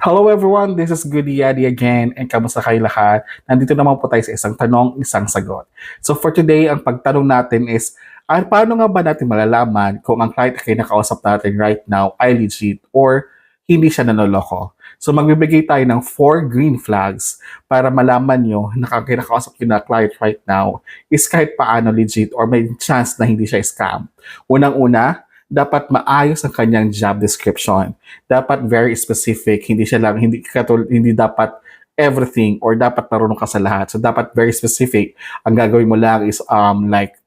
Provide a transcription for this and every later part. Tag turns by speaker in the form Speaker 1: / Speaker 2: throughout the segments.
Speaker 1: Hello everyone, this is Goody Yadi again and kamusta kayo lahat? Nandito naman po tayo sa isang tanong, isang sagot. So for today, ang pagtanong natin is, paano nga ba natin malalaman kung ang client na kinakausap natin right now ay legit or hindi siya nanoloko? So magbibigay tayo ng 4 green flags para malaman nyo na ang kinakausap nyo na client right now is kahit paano legit or may chance na hindi siya scam. Unang-una, dapat maayos ang kanyang job description. Dapat very specific, hindi siya lang hindi dapat everything or dapat marunong ka sa lahat. So dapat very specific. Ang gagawin mo lang is like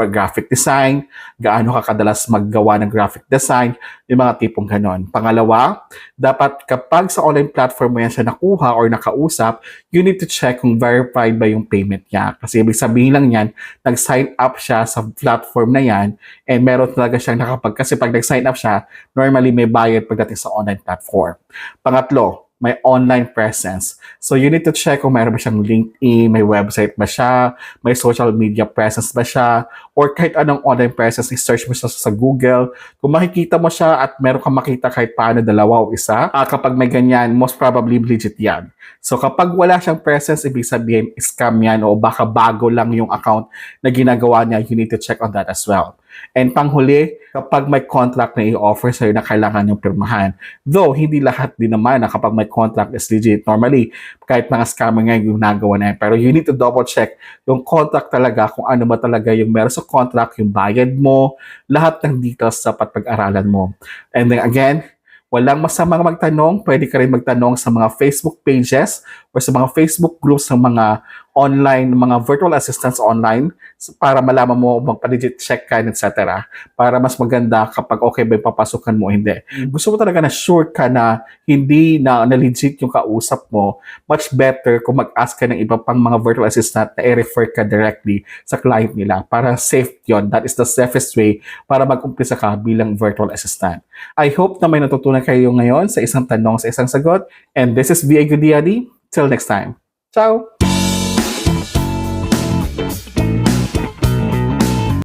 Speaker 1: graphic design, gaano ka kadalas maggawa ng graphic design, yung mga tipong ganon. Pangalawa, dapat kapag sa online platform mo yan siya nakuha or nakausap, you need to check kung verified ba yung payment niya. Kasi ibig sabihin lang yan, nag-sign up siya sa platform na yan and meron talaga siyang kasi pag nag-sign up siya, normally may bayad pagdating sa online platform. Pangatlo, may online presence. So you need to check kung mayroon ba siyang LinkedIn, may website ba siya, may social media presence ba siya, or kahit anong online presence, i-search mo siya sa Google. Kung makikita mo siya at meron kang makita kahit paano dalawa o isa, kapag may ganyan, most probably legit yan. So kapag wala siyang presence, ibig sabihin scam yan o baka bago lang yung account na ginagawa niya, you need to check on that as well. And panghuli, kapag may contract na i-offer sa'yo na kailangan yung pirmahan. Though, hindi lahat din naman na kapag may contract is legit. Normally, kahit mga scammer nga yung nagawa na yan. Pero you need to double check yung contract talaga, kung ano ba talaga yung meron sa contract, yung bayad mo, lahat ng details dapat pag-aralan mo. And then again, walang masamang magtanong. Pwede ka rin magtanong sa mga Facebook pages or sa mga Facebook groups ng mga online, mga virtual assistants online para malaman mo, magpa-legit check ka, etc. Para mas maganda kapag okay ba yung papasukan mo o hindi. Gusto mo talaga na sure ka na hindi na legit yung kausap mo, much better kung mag-ask ka ng iba pang mga virtual assistant na i-refer ka directly sa client nila para safe yon. That is the safest way para mag-umpisa ka bilang virtual assistant. I hope na may natutunan kayo ngayon sa isang tanong, sa isang sagot. And this is V.A. Gudiadi. Till next time. Ciao!